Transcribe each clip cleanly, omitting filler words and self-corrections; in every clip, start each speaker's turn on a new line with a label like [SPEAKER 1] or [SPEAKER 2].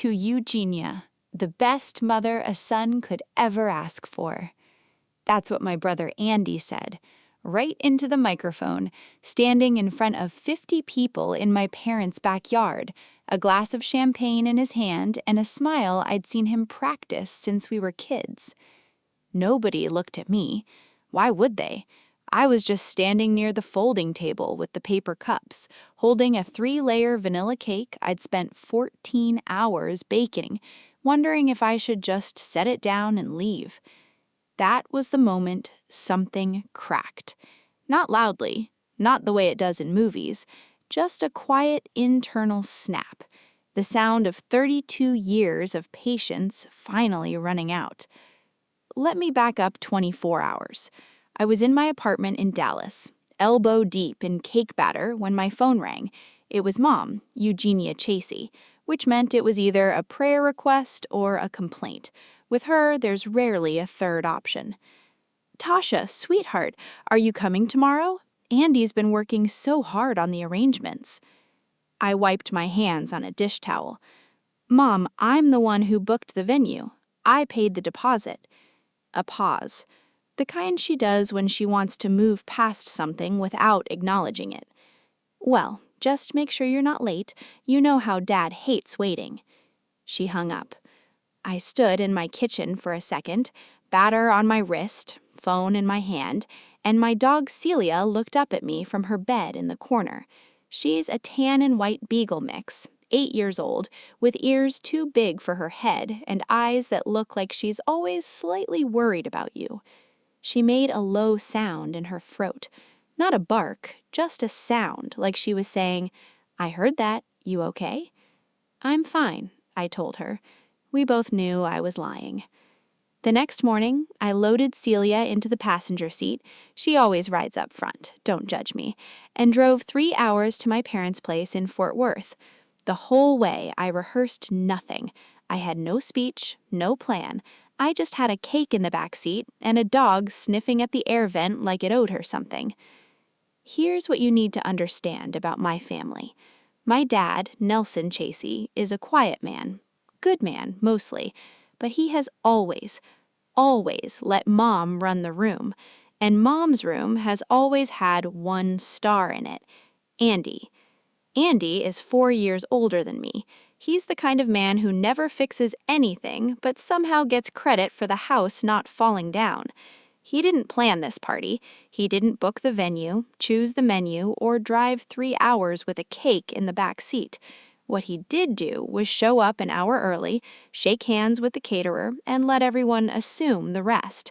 [SPEAKER 1] To Eugenia, the best mother a son could ever ask for. That's what my brother Andy said, right into the microphone, standing in front of 50 people in my parents' backyard, a glass of champagne in his hand and a smile I'd seen him practice since we were kids. Nobody looked at me. Why would they? I was just standing near the folding table with the paper cups, holding a 3-layer vanilla cake I'd spent 14 hours baking, wondering if I should just set it down and leave. That was the moment something cracked. Not loudly, not the way it does in movies, just a quiet internal snap, the sound of 32 years of patience finally running out. Let me back up 24 hours. I was in my apartment in Dallas, elbow deep in cake batter when my phone rang. It was Mom, Eugenia Chasey, which meant it was either a prayer request or a complaint. With her, there's rarely a third option. "Tasha, sweetheart, are you coming tomorrow? Andy's been working so hard on the arrangements." I wiped my hands on a dish towel. "Mom, I'm the one who booked the venue. I paid the deposit." A pause. The kind she does when she wants to move past something without acknowledging it. "Well, just make sure you're not late. You know how Dad hates waiting." She hung up. I stood in my kitchen for a second, batter on my wrist, phone in my hand, and my dog Celia looked up at me from her bed in the corner. She's a tan and white beagle mix, 8 years old, with ears too big for her head and eyes that look like she's always slightly worried about you. She made a low sound in her throat. Not a bark, just a sound, like she was saying, "I heard that. You okay?" "I'm fine," I told her. We both knew I was lying. The next morning, I loaded Celia into the passenger seat, she always rides up front, don't judge me, and drove 3 hours to my parents' place in Fort Worth. The whole way, I rehearsed nothing. I had no speech, no plan. I just had a cake in the back seat and a dog sniffing at the air vent like it owed her something. Here's what you need to understand about my family. My dad, Nelson Chasey, is a quiet man. Good man, mostly. But he has always let Mom run the room. And Mom's room has always had one star in it. Andy. Andy is 4 years older than me. He's the kind of man who never fixes anything, but somehow gets credit for the house not falling down. He didn't plan this party. He didn't book the venue, choose the menu, or drive 3 hours with a cake in the back seat. What he did do was show up an hour early, shake hands with the caterer, and let everyone assume the rest.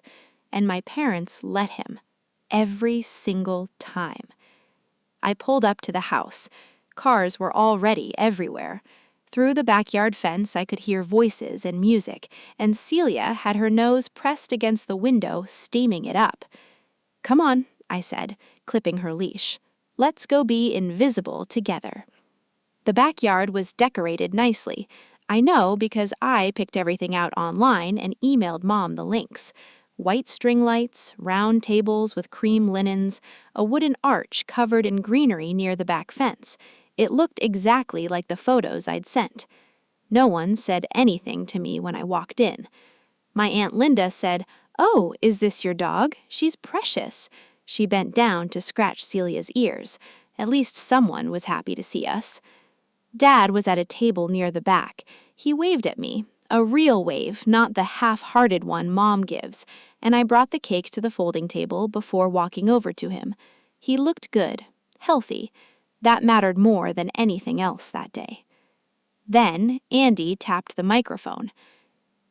[SPEAKER 1] And my parents let him. Every single time. I pulled up to the house. Cars were already everywhere. Through the backyard fence, I could hear voices and music, and Celia had her nose pressed against the window, steaming it up. "Come on," I said, clipping her leash. "Let's go be invisible together." The backyard was decorated nicely. I know because I picked everything out online and emailed Mom the links. White string lights, round tables with cream linens, a wooden arch covered in greenery near the back fence. It looked exactly like the photos I'd sent. No one said anything to me when I walked in. My Aunt Linda said, "Oh, is this your dog? She's precious." She bent down to scratch Celia's ears. At least someone was happy to see us. Dad was at a table near the back. He waved at me, a real wave, not the half-hearted one Mom gives, and I brought the cake to the folding table before walking over to him. He looked good, healthy. That mattered more than anything else that day. Then Andy tapped the microphone.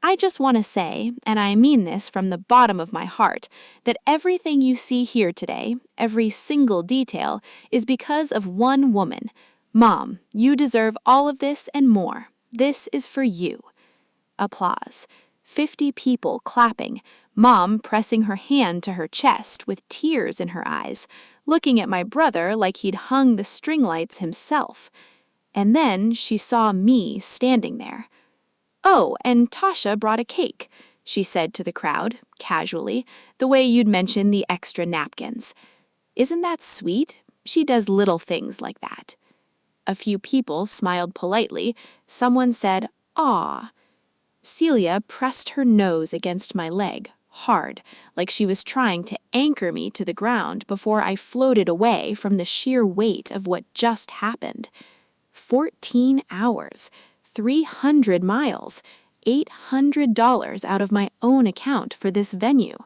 [SPEAKER 1] "I just want to say, and I mean this from the bottom of my heart, that everything you see here today, every single detail, is because of one woman. Mom, you deserve all of this and more. This is for you." Applause. 50 people clapping, Mom pressing her hand to her chest with tears in her eyes, looking at my brother like he'd hung the string lights himself. And then she saw me standing there. "Oh, and Tasha brought a cake," she said to the crowd, casually, the way you'd mention the extra napkins. Isn't that sweet? She does little things like that. A few people smiled politely. Someone said,
[SPEAKER 2] Aw. Celia pressed her nose against my leg, hard, like she was trying to anchor me to the ground before I floated away from the sheer weight of what just happened. 14 hours, 300 miles, $800 out of my own account for this venue.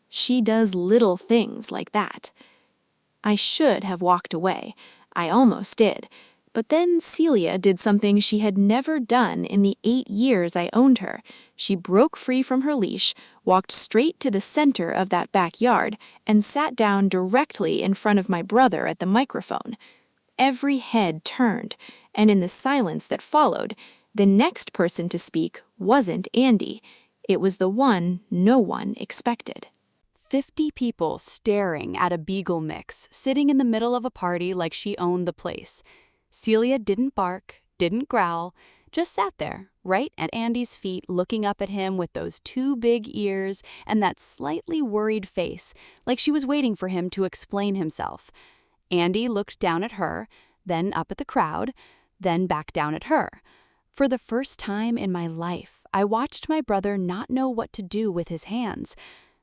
[SPEAKER 2] She does little things like that. I should have walked away. I almost did. But then Celia did something she had never done in the 8 years I owned her. She broke free from her leash, walked straight to the center of that backyard, and sat down directly in front of my brother at the microphone. Every head turned, and in the silence that followed, the next person to speak wasn't Andy. It was the one no one expected.
[SPEAKER 1] 50 people staring at a beagle mix, sitting in the middle of a party like she owned the place. Celia didn't bark, didn't growl, just sat there, right at Andy's feet, looking up at him with those 2 big ears and that slightly worried face, like she was waiting for him to explain himself. Andy looked down at her, then up at the crowd, then back down at her. For the first time in my life, I watched my brother not know what to do with his hands.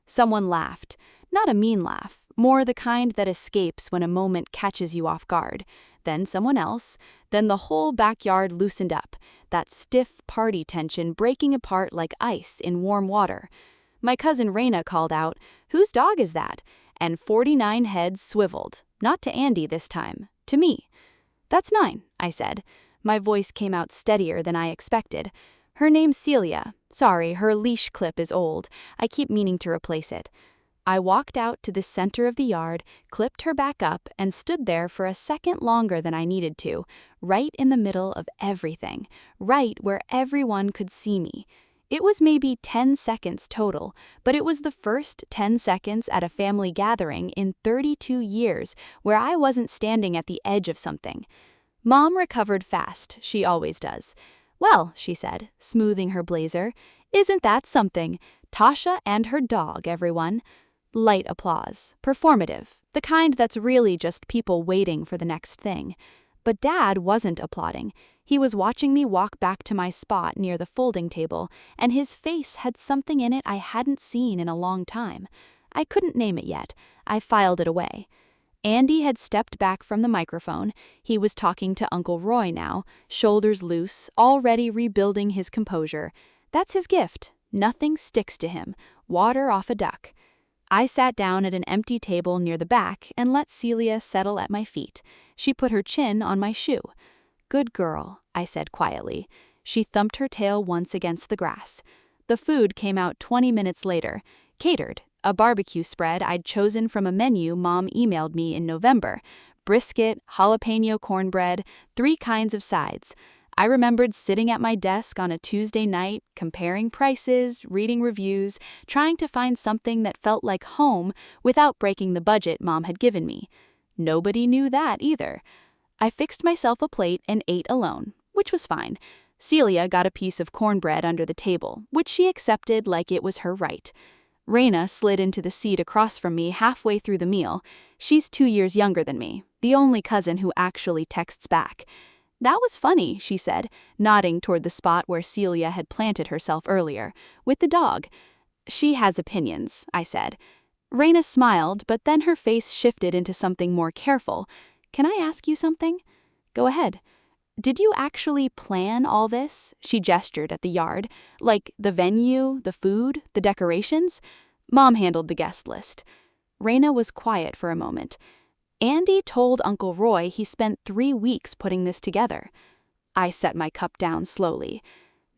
[SPEAKER 1] Someone laughed, not a mean laugh, more the kind that escapes when a moment catches you off guard. Then someone else, then the whole backyard loosened up, that stiff party tension breaking apart like ice in warm water. My cousin Raina called out, "Whose dog is that?" And 49 heads swiveled, not to Andy this time, to me. "That's 9, I said. My voice came out steadier than I expected. "Her name's Celia. Sorry, her leash clip is old. I keep meaning to replace it." I walked out to the center of the yard, clipped her back up, and stood there for a second longer than I needed to, right in the middle of everything, right where everyone could see me. It was maybe 10 seconds total, but it was the first 10 seconds at a family gathering in 32 years where I wasn't standing at the edge of something. Mom recovered fast, she always does. "Well," she said, smoothing her blazer, "isn't that something? Tasha and her dog, everyone." Light applause, performative, the kind that's really just people waiting for the next thing. But Dad wasn't applauding. He was watching me walk back to my spot near the folding table, and his face had something in it I hadn't seen in a long time. I couldn't name it yet. I filed it away. Andy had stepped back from the microphone. He was talking to Uncle Roy now, shoulders loose, already rebuilding his composure. That's his gift. Nothing sticks to him. Water off a duck. I sat down at an empty table near the back and let Celia settle at my feet. She put her chin on my shoe. "Good girl," I said quietly. She thumped her tail once against the grass. The food came out 20 minutes later, catered, a barbecue spread I'd chosen from a menu Mom emailed me in November. Brisket, jalapeno cornbread, 3 kinds of sides. I remembered sitting at my desk on a Tuesday night, comparing prices, reading reviews, trying to find something that felt like home without breaking the budget Mom had given me. Nobody knew that either. I fixed myself a plate and ate alone, which was fine. Celia got a piece of cornbread under the table, which she accepted like it was her right. Raina slid into the seat across from me halfway through the meal. She's 2 years younger than me, the only cousin who actually texts back. "That was funny," she said, nodding toward the spot where Celia had planted herself earlier, with the dog. "She has opinions," I said. Raina smiled, but then her face shifted into something more careful. "Can I ask you something?" "Go ahead." "Did you actually plan all this?" She gestured at the yard. "Like the venue, the food, the decorations?" Mom handled the guest list. Raina was quiet for a moment. "Andy told Uncle Roy he spent 3 weeks putting this together." I set my cup down slowly.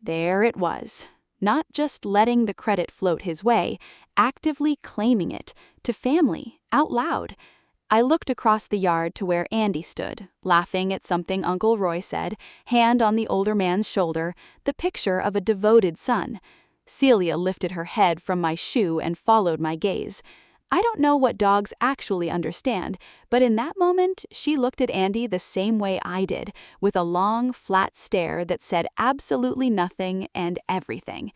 [SPEAKER 1] There it was. Not just letting the credit float his way, actively claiming it, to family, out loud. I looked across the yard to where Andy stood, laughing at something Uncle Roy said, hand on the older man's shoulder, the picture of a devoted son. Celia lifted her head from my shoe and followed my gaze. I don't know what dogs actually understand, but in that moment, she looked at Andy the same way I did, with a long, flat stare that said absolutely nothing and everything.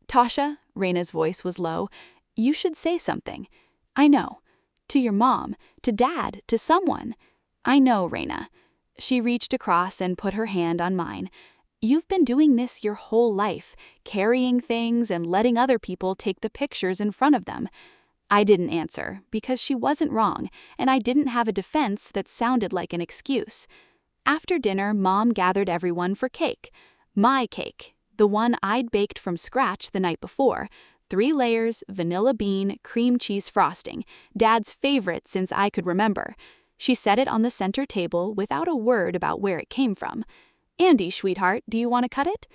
[SPEAKER 1] "Tasha," Raina's voice was low, "you should say something." "I know. To your mom, to Dad, to someone." "I know, Raina." She reached across and put her hand on mine.
[SPEAKER 2] You've been doing this your whole life, carrying things and letting other people take the pictures in front of them." I didn't answer, because she wasn't wrong, and I didn't have a defense that sounded like an excuse. After dinner, Mom gathered everyone for cake. My cake, the one I'd baked from scratch the night before. 3 layers, vanilla bean, cream cheese frosting, Dad's favorite since I could remember. She set it on the center table without a word about where it came from. "Andy, sweetheart, do you want to cut it?"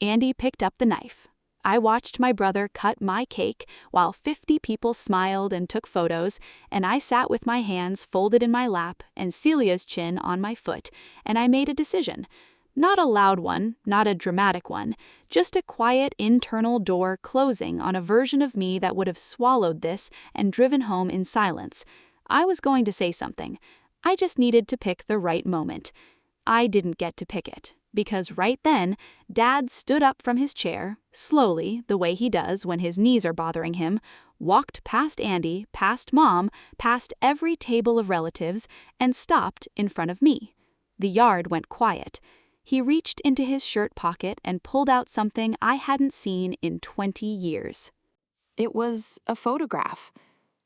[SPEAKER 2] Andy picked up the knife. I watched my brother cut my cake while 50 people smiled and took photos, and I sat with my hands folded in my lap and Celia's chin on my foot, and I made a decision. Not a loud one, not a dramatic one, just a quiet internal door closing on a version of me that would have swallowed this and driven home in silence. I was going to say something. I just needed to pick the right moment. I didn't get to pick it, because right then, Dad stood up from his chair, slowly, the way he does when his knees are bothering him, walked past Andy, past Mom, past every table of relatives, and stopped in front of me. The yard went quiet. He reached into his shirt pocket and pulled out something I hadn't seen in 20 years.
[SPEAKER 1] It was a photograph.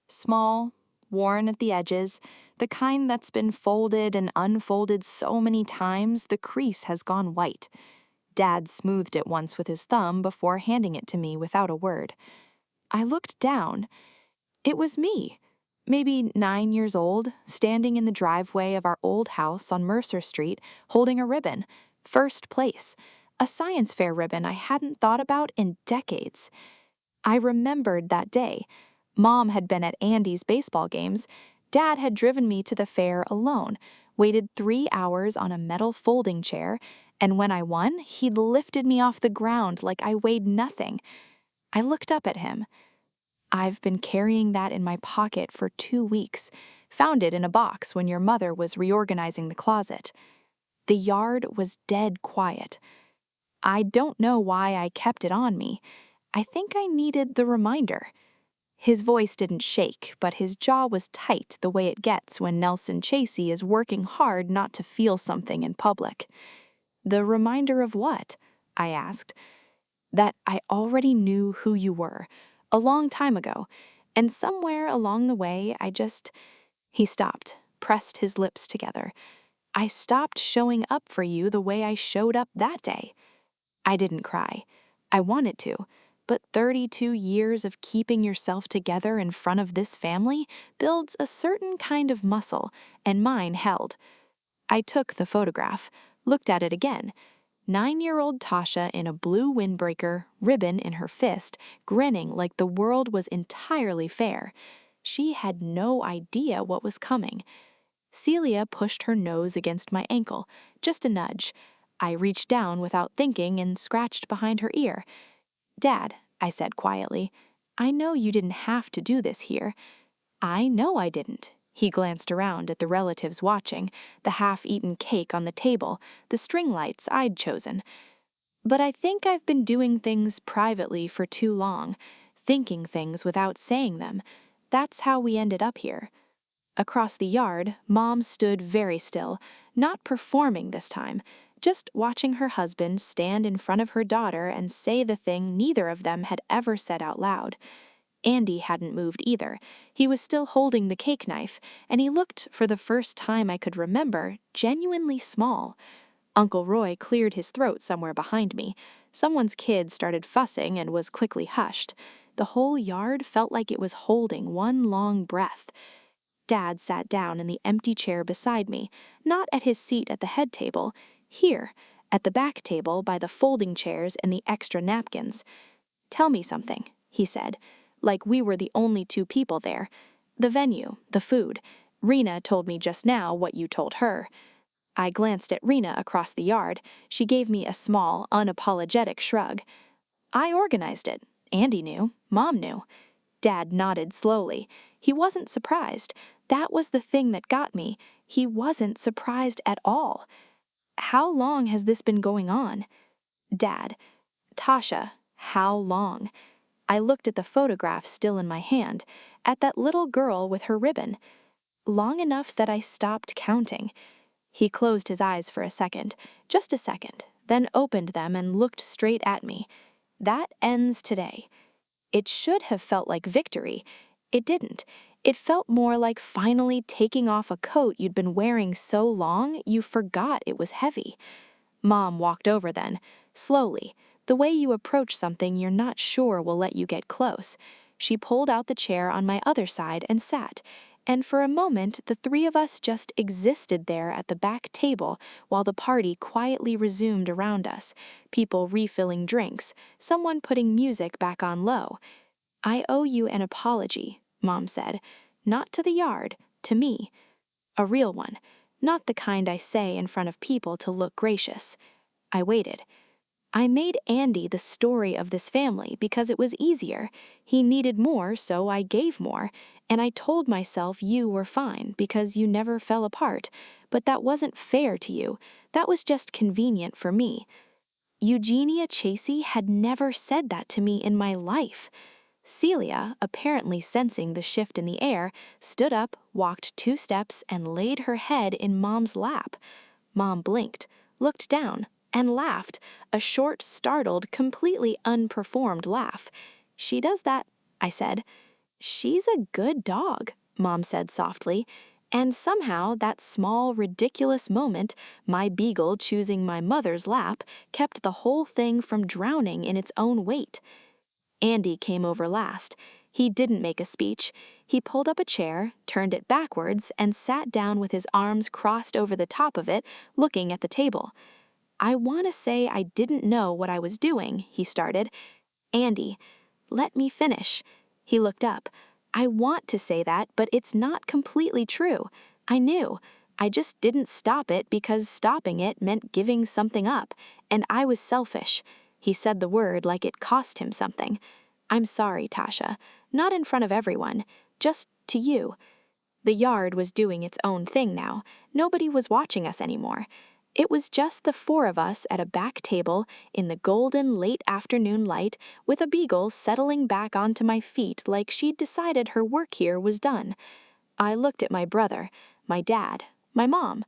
[SPEAKER 1] Small, worn at the edges, the kind that's been folded and unfolded so many times the crease has gone white. Dad smoothed it once with his thumb before handing it to me without a word. I looked down. It was me, maybe 9 years old, standing in the driveway of our old house on Mercer Street, holding a ribbon. First place. A science fair ribbon I hadn't thought about in decades. I remembered that day. Mom had been at Andy's baseball games. Dad had driven me to the fair alone, waited 3 hours on a metal folding chair, and when I won, he'd lifted me off the ground like I weighed nothing. I looked up at him. "I've been carrying that in my pocket for 2 weeks. Found it in a box when your mother was reorganizing the closet." The yard was dead quiet. I don't know why I kept it on me. I think I needed the reminder. His voice didn't shake, but his jaw was tight the way it gets when Nelson Chasey is working hard not to feel something in public. "The reminder of what?" I asked. "That I already knew who you were, a long time ago, and somewhere along the way He stopped, pressed his lips together. "I stopped showing up for you the way I showed up that day." I didn't cry. I wanted to. But 32 years of keeping yourself together in front of this family builds a certain kind of muscle, and mine held. I took the photograph, looked at it again. 9-year-old Tasha in a blue windbreaker, ribbon in her fist, grinning like the world was entirely fair. She had no idea what was coming. Celia pushed her nose against my ankle, just a nudge. I reached down without thinking and scratched behind her ear. "Dad," I said quietly, "I know you didn't have to do this here." "I know I didn't." He glanced around at the relatives watching, the half-eaten cake on the table, the string lights I'd chosen. "But I think I've been doing things privately for too long, thinking things without saying them. That's how we ended up here." Across the yard, Mom stood very still, not performing this time, just watching her husband stand in front of her daughter and say the thing neither of them had ever said out loud. Andy hadn't moved either. He was still holding the cake knife, and he looked, for the first time I could remember, genuinely small. Uncle Roy cleared his throat somewhere behind me. Someone's kid started fussing and was quickly hushed. The whole yard felt like it was holding one long breath. Dad sat down in the empty chair beside me, not at his seat at the head table, here, at the back table by the folding chairs and the extra napkins. "Tell me something," he said, like we were the only 2 people there. "The venue, the food. Rena told me just now what you told her." I glanced at Rena across the yard. She gave me a small, unapologetic shrug. "I organized it. Andy knew. Mom knew." Dad nodded slowly. He wasn't surprised. That was the thing that got me. He wasn't surprised at all. "How long has this been going on?" "Dad." "Tasha, how long?" I looked at the photograph still in my hand, at that little girl with her ribbon. "Long enough that I stopped counting." He closed his eyes for a second, just a second,
[SPEAKER 2] then opened them and looked straight at me. That ends today. It should have felt like victory. It didn't. It felt more like finally taking off a coat you'd been wearing so long you forgot it was heavy. Mom walked over then, slowly, the way you approach something you're not sure will let you get close. She pulled out the chair on my other side and sat, and for a moment the three of us just existed there at the back table while the party quietly resumed around us, people refilling drinks, someone putting music back on low. "I owe you an apology," Mom said. "Not to the yard, to me. A real one, not the kind I say in front of people to look gracious." I waited. "I made Andy the story of this family because it was easier. He needed more, so I gave more. And I told myself you were fine because you never fell apart. But that wasn't fair to you. That was just convenient for me." Eugenia Chasey had never said that to me in my life. Celia, apparently sensing the shift in the air, stood up, walked 2 steps, and laid her head in Mom's lap. Mom blinked, looked down, and laughed, a short, startled, completely unperformed laugh. "She does that," I said. "She's a good dog," Mom said softly. And somehow that small, ridiculous moment, my beagle choosing my mother's lap, kept the whole thing from drowning in its own weight. Andy came over last. He didn't make a speech. He pulled up a chair, turned it backwards, and sat down with his arms crossed over the top of it, looking at the table. "I want to say I didn't know what I was doing," he started. "Andy, let me finish." He looked up. "I want to say that, but it's not completely true. I knew. I just didn't stop it because stopping it meant giving something up, and I was selfish." He said the word like it cost him something. "I'm sorry, Tasha. Not in front of everyone. Just to you." The yard was doing its own thing now. Nobody was watching us anymore. It was just the 4 of us at a back table in the golden late afternoon light with a beagle settling back onto my feet like she'd decided her work here was done. I looked at my brother, my dad, my mom.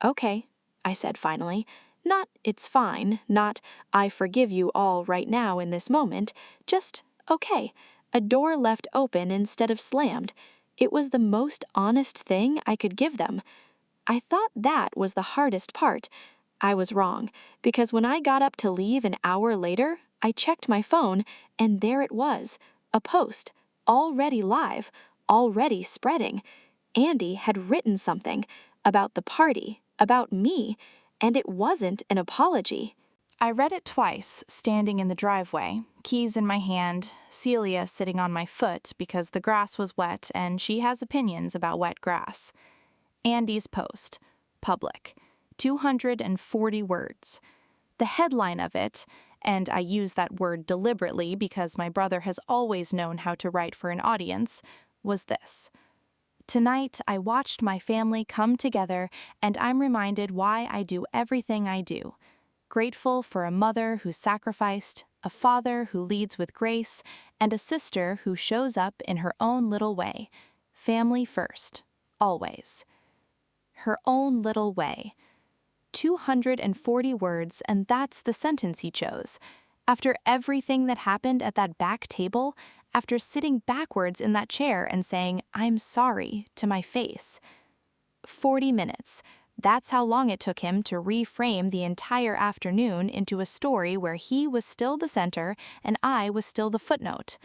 [SPEAKER 2] "Okay," I said finally. Not "it's fine," not "I forgive you all right now in this moment," just "okay." A door left open instead of slammed. It was the most honest thing I could give them. I thought that was the hardest part. I was wrong, because when I got up to leave an hour later, I checked my phone, and there it was, a post, already live, already spreading. Andy had written something about the party, about me, and it wasn't an apology.
[SPEAKER 1] I read it twice, standing in the driveway, keys in my hand, Celia sitting on my foot because the grass was wet and she has opinions about wet grass. Andy's post, public, 240 words. The headline of it, and I use that word deliberately because my brother has always known how to write for an audience, was this: "Tonight I watched my family come together and I'm reminded why I do everything I do. Grateful for a mother who sacrificed, a father who leads with grace, and a sister who shows up in her own little way. Family first, always." Her own little way. 240 words, and that's the sentence he chose. After everything that happened at that back table, after sitting backwards in that chair and saying, "I'm sorry," to my face. 40 minutes. That's how long it took him to reframe the entire afternoon into a story where he was still the center and I was still the footnote.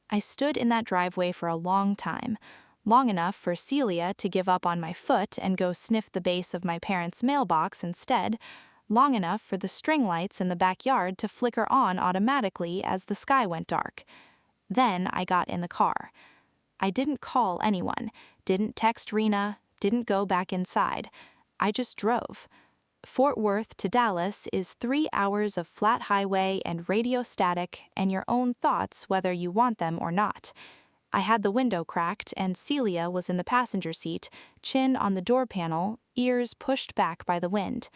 [SPEAKER 1] I stood in that driveway for a long time. Long enough for Celia to give up on my foot and go sniff the base of my parents' mailbox instead, long enough for the string lights in the backyard to flicker on automatically as the sky went dark. Then I got in the car. I didn't call anyone, didn't text Rena, didn't go back inside. I just drove. Fort Worth to Dallas is 3 hours of flat highway and radio static and your own thoughts whether you want them or not. I had the window cracked and Celia was in the passenger seat, chin on the door panel, ears pushed back by the wind.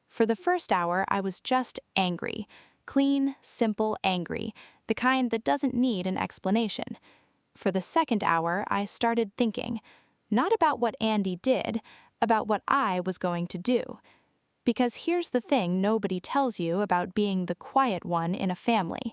[SPEAKER 1] For the first hour, I was just angry. Clean, simple angry, the kind that doesn't need an explanation. For the second hour, I started thinking, not about what Andy did, about what I was going to do. Because here's the thing nobody tells you about being the quiet one in a family.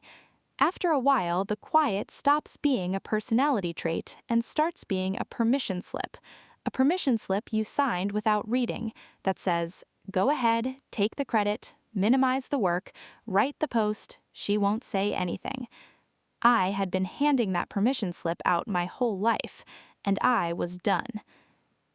[SPEAKER 1] After a while, the quiet stops being a personality trait and starts being a permission slip. A permission slip you signed without reading that says, go ahead, take the credit, minimize the work, write the post, she won't say anything. I had been handing that permission slip out my whole life, and I was done.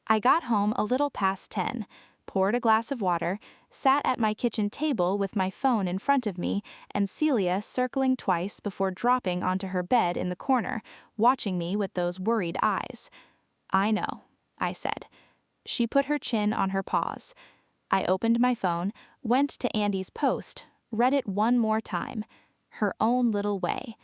[SPEAKER 1] I got home a little past 10, poured a glass of water, sat at my kitchen table with my phone in front of me, and Celia circling twice before dropping onto her bed in the corner, watching me with those worried eyes. I know, I said. She put her chin on her paws. I opened my phone, went to Andy's post, read it one more time. Her own little way.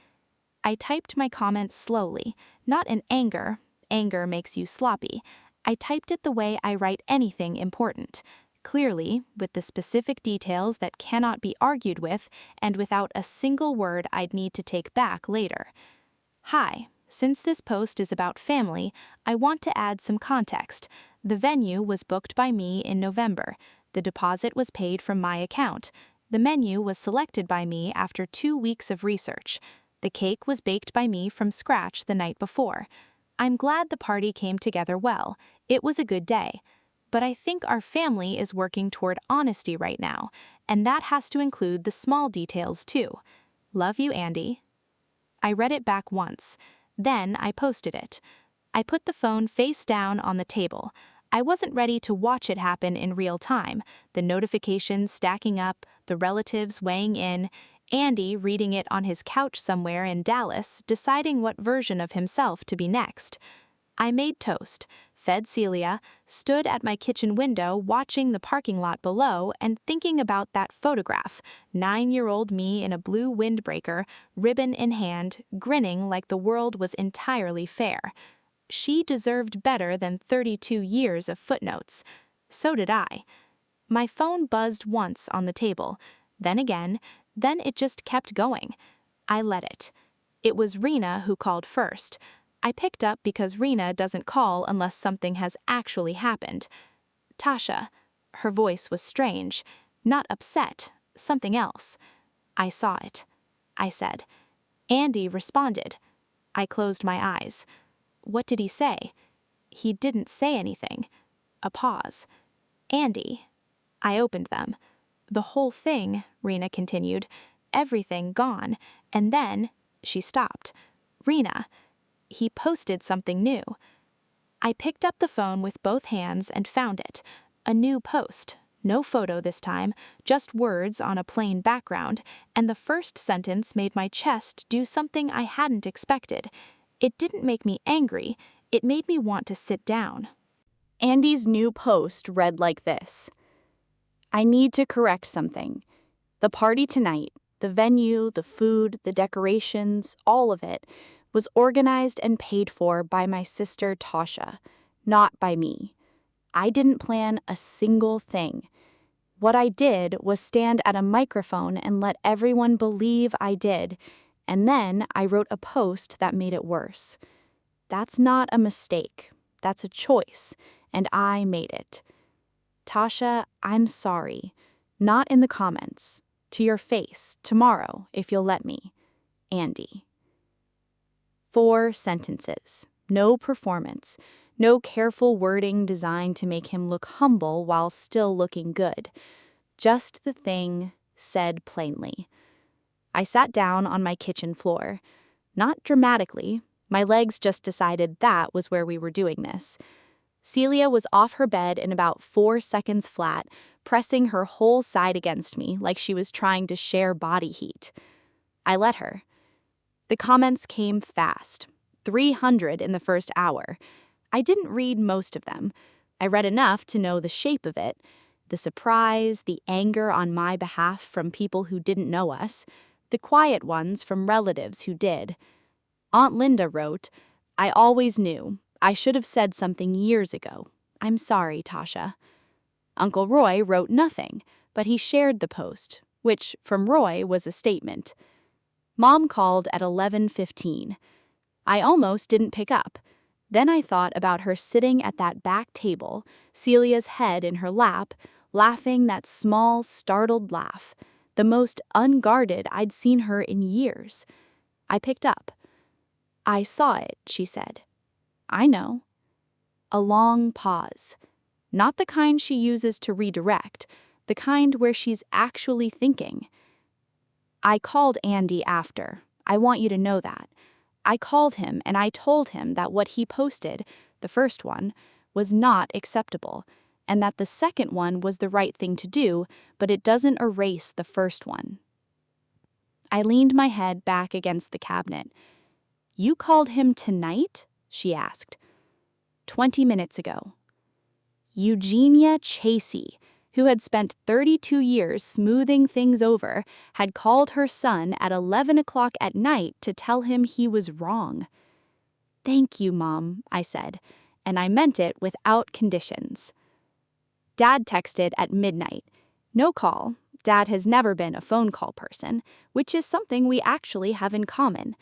[SPEAKER 1] I typed my comments slowly, not in anger. Anger makes you sloppy. I typed it the way I write anything important, clearly, with the specific details that cannot be argued with, and without a single word I'd need to take back later. Hi, since this post is about family, I want to add some context. The venue was booked by me in November. The deposit was paid from my account. The menu was selected by me after 2 weeks of research. The cake was baked by me from scratch the night before. I'm glad the party came together well. It was a good day. But I think our family is working toward honesty right now, and that has to include the small details too. Love you, Andy. I read it back once. Then I posted it. I put the phone face down on the table. I wasn't ready to watch it happen in real time, the notifications stacking up, the relatives weighing in, Andy reading it on his couch somewhere in Dallas, deciding what version of himself to be next. I made toast, fed Celia, stood at my kitchen window watching the parking lot below and thinking about that photograph, 9-year-old me in a blue windbreaker, ribbon in hand, grinning like the world was entirely fair. She deserved better than 32 years of footnotes. So did I. My phone buzzed once on the table, then again, then it just kept going. I let it. It was Rena who called first. I picked up because Rena doesn't call unless something has actually happened. Tasha. Her voice was strange. Not upset. Something else. I saw it. I said. Andy responded. I closed my eyes. What did he say? He didn't say anything. A pause. Andy. I opened them. The whole thing, Rena continued. Everything gone. And then, she stopped. Rena. He posted something new. I picked up the phone with both hands and found it. A new post. No photo this time, just words on a plain background, and the first sentence made my chest do something I hadn't expected. It didn't make me angry, it made me want to sit down.
[SPEAKER 2] Andy's new post read like this. I need to correct something. The party tonight, the venue, the food, the decorations, all of it, was organized and paid for by my sister Tasha, not by me. I didn't plan a single thing. What I did was stand at a microphone and let everyone believe I did, and then I wrote a post that made it worse. That's not a mistake. That's a choice, and I made it. Tasha, I'm sorry. Not in the comments. To your face, tomorrow, if you'll let me. Andy. 4 sentences. No performance. No careful wording designed to make him look humble while still looking good. Just the thing said plainly. I sat down on my kitchen floor. Not dramatically. My legs just decided that was where we were doing this. Celia was off her bed in about 4 seconds flat, pressing her whole side against me like she was trying to share body heat. I let her. The comments came fast. 300 in the first hour. I didn't read most of them. I read enough to know the shape of it. The surprise, the anger on my behalf from people who didn't know us. The quiet ones from relatives who did. Aunt Linda wrote, I always knew. I should have said something years ago. I'm sorry, Tasha. Uncle Roy wrote nothing, but he shared the post, which, from Roy, was a statement. Mom called at 11:15. I almost didn't pick up. Then I thought about her sitting at that back table, Celia's head in her lap, laughing that small, startled laugh, the most unguarded I'd seen her in years. I picked up. "I saw it," she said. "I know." A long pause. Not the kind she uses to redirect, the kind where she's actually thinking. "I called Andy after. I want you to know that. I called him and I told him that what he posted, the first one, was not acceptable, and that the second one was the right thing to do, but it doesn't erase the first one." I leaned my head back against the cabinet. "You called him tonight?" she asked. 20 minutes ago. Eugenia Chasey, who had spent 32 years smoothing things over, had called her son at 11 o'clock at night to tell him he was wrong. "Thank you, Mom," I said, and I meant it without conditions. Dad texted at midnight. No call. Dad has never been a phone call person, which is something we actually have in common.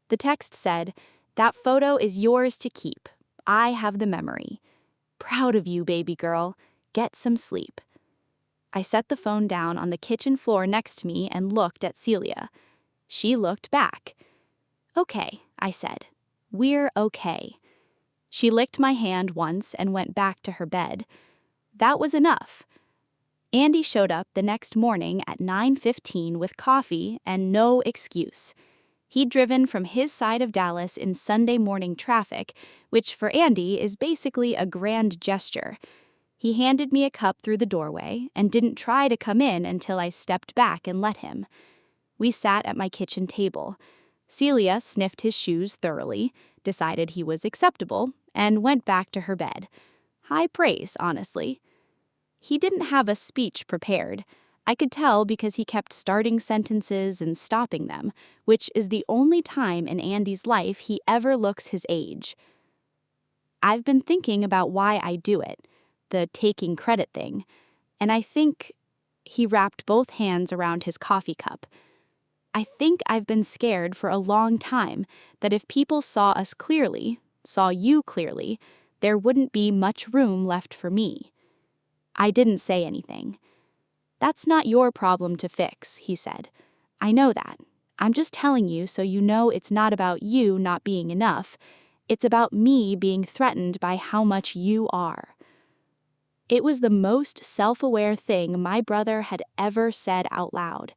[SPEAKER 2] The text said, "That photo is yours to keep. I have the memory. Proud of you, baby girl. Get some sleep." I set the phone down on the kitchen floor next to me and looked at Celia. She looked back. "Okay," I said. "We're okay." She licked my hand once and went back to her bed. That was enough. Andy showed up the next morning at 9:15 with coffee and no excuse. He'd driven from his side of Dallas in Sunday morning traffic, which for Andy is basically a grand gesture. He handed me a cup through the doorway and didn't try to come in until I stepped back and let him. We sat at my kitchen table. Celia sniffed his shoes thoroughly, decided he was acceptable, and went back to her bed. High praise, honestly. He didn't have a speech prepared. I could tell because he kept starting sentences and stopping them, which is the only time in Andy's life he ever looks his age. "I've been thinking about why I do it, the taking credit thing, and I think," he wrapped both hands around his coffee cup, "I think I've been scared for a long time that if people saw us clearly, saw you clearly, there wouldn't be much room left for me." I didn't say anything. "That's not your problem to fix," he said. "I know that. I'm just telling you so you know it's not about you not being enough. It's about me being threatened by how much you are." It was the most self-aware thing my brother had ever said out loud.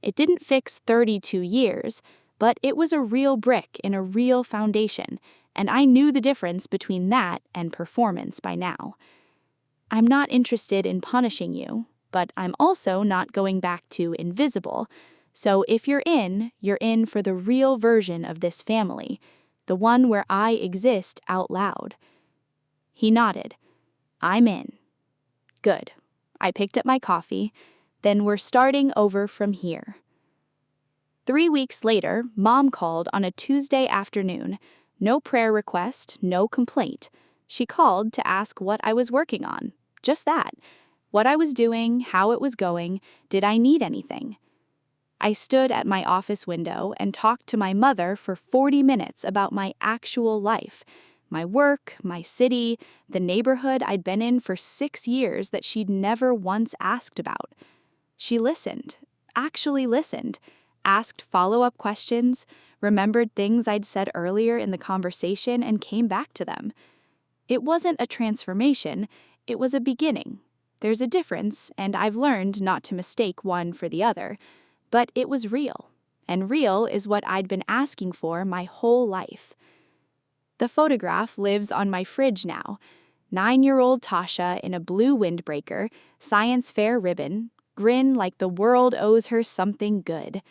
[SPEAKER 2] It didn't fix 32 years, but it was a real brick in a real foundation, and I knew the difference between that and performance by now. "I'm not interested in punishing you, but I'm also not going back to invisible. So if you're in for the real version of this family, the one where I exist out loud." He nodded. "I'm in." Good. I picked up my coffee. Then we're starting over from here. 3 weeks later, Mom called on a Tuesday afternoon. No prayer request, no complaint. She called to ask what I was working on. Just that. What I was doing, how it was going, did I need anything? I stood at my office window and talked to my mother for 40 minutes about my actual life, my work, my city, the neighborhood I'd been in for 6 years that she'd never once asked about. She listened, actually listened, asked follow-up questions, remembered things I'd said earlier in the conversation and came back to them. It wasn't a transformation, it was a beginning. There's a difference, and I've learned not to mistake one for the other. But it was real, and real is what I'd been asking for my whole life. The photograph lives on my fridge now. 9-year-old Tasha in a blue windbreaker, science fair ribbon, grin like the world owes her something good.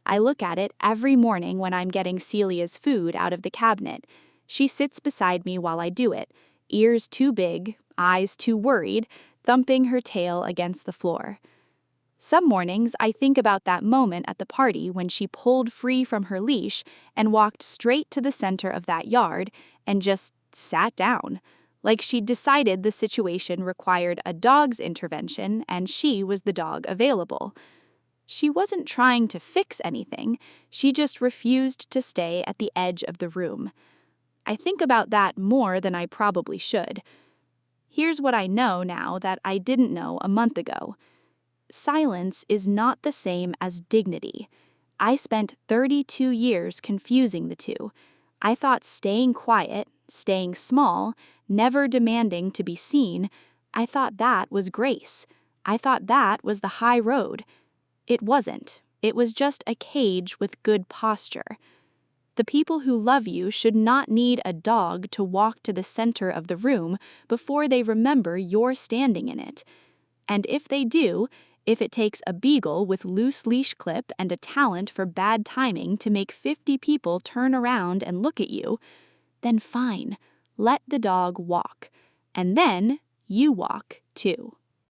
[SPEAKER 2] I look at it every morning when I'm getting Celia's food out of the cabinet. She sits beside me while I do it, ears too big, eyes too worried, thumping her tail against the floor. Some mornings I think about that moment at the party when she pulled free from her leash and walked straight to the center of that yard and just sat down, like she'd decided the situation required a dog's intervention and she was the dog available. She wasn't trying to fix anything, she just refused to stay at the edge of the room. I think about that more than I probably should.
[SPEAKER 1] Here's what I know now that I didn't know a month ago. Silence is not the same as dignity. I spent 32 years confusing the two. I thought staying quiet, staying small, never demanding to be seen, I thought that was grace. I thought that was the high road. It wasn't. It was just a cage with good posture. The people who love you should not need a dog to walk to the center of the room before they remember you're standing in it. And if they do, if it takes a beagle with loose leash clip and a talent for bad timing to make 50 people turn around and look at you, then fine, let the dog walk. And then you walk too.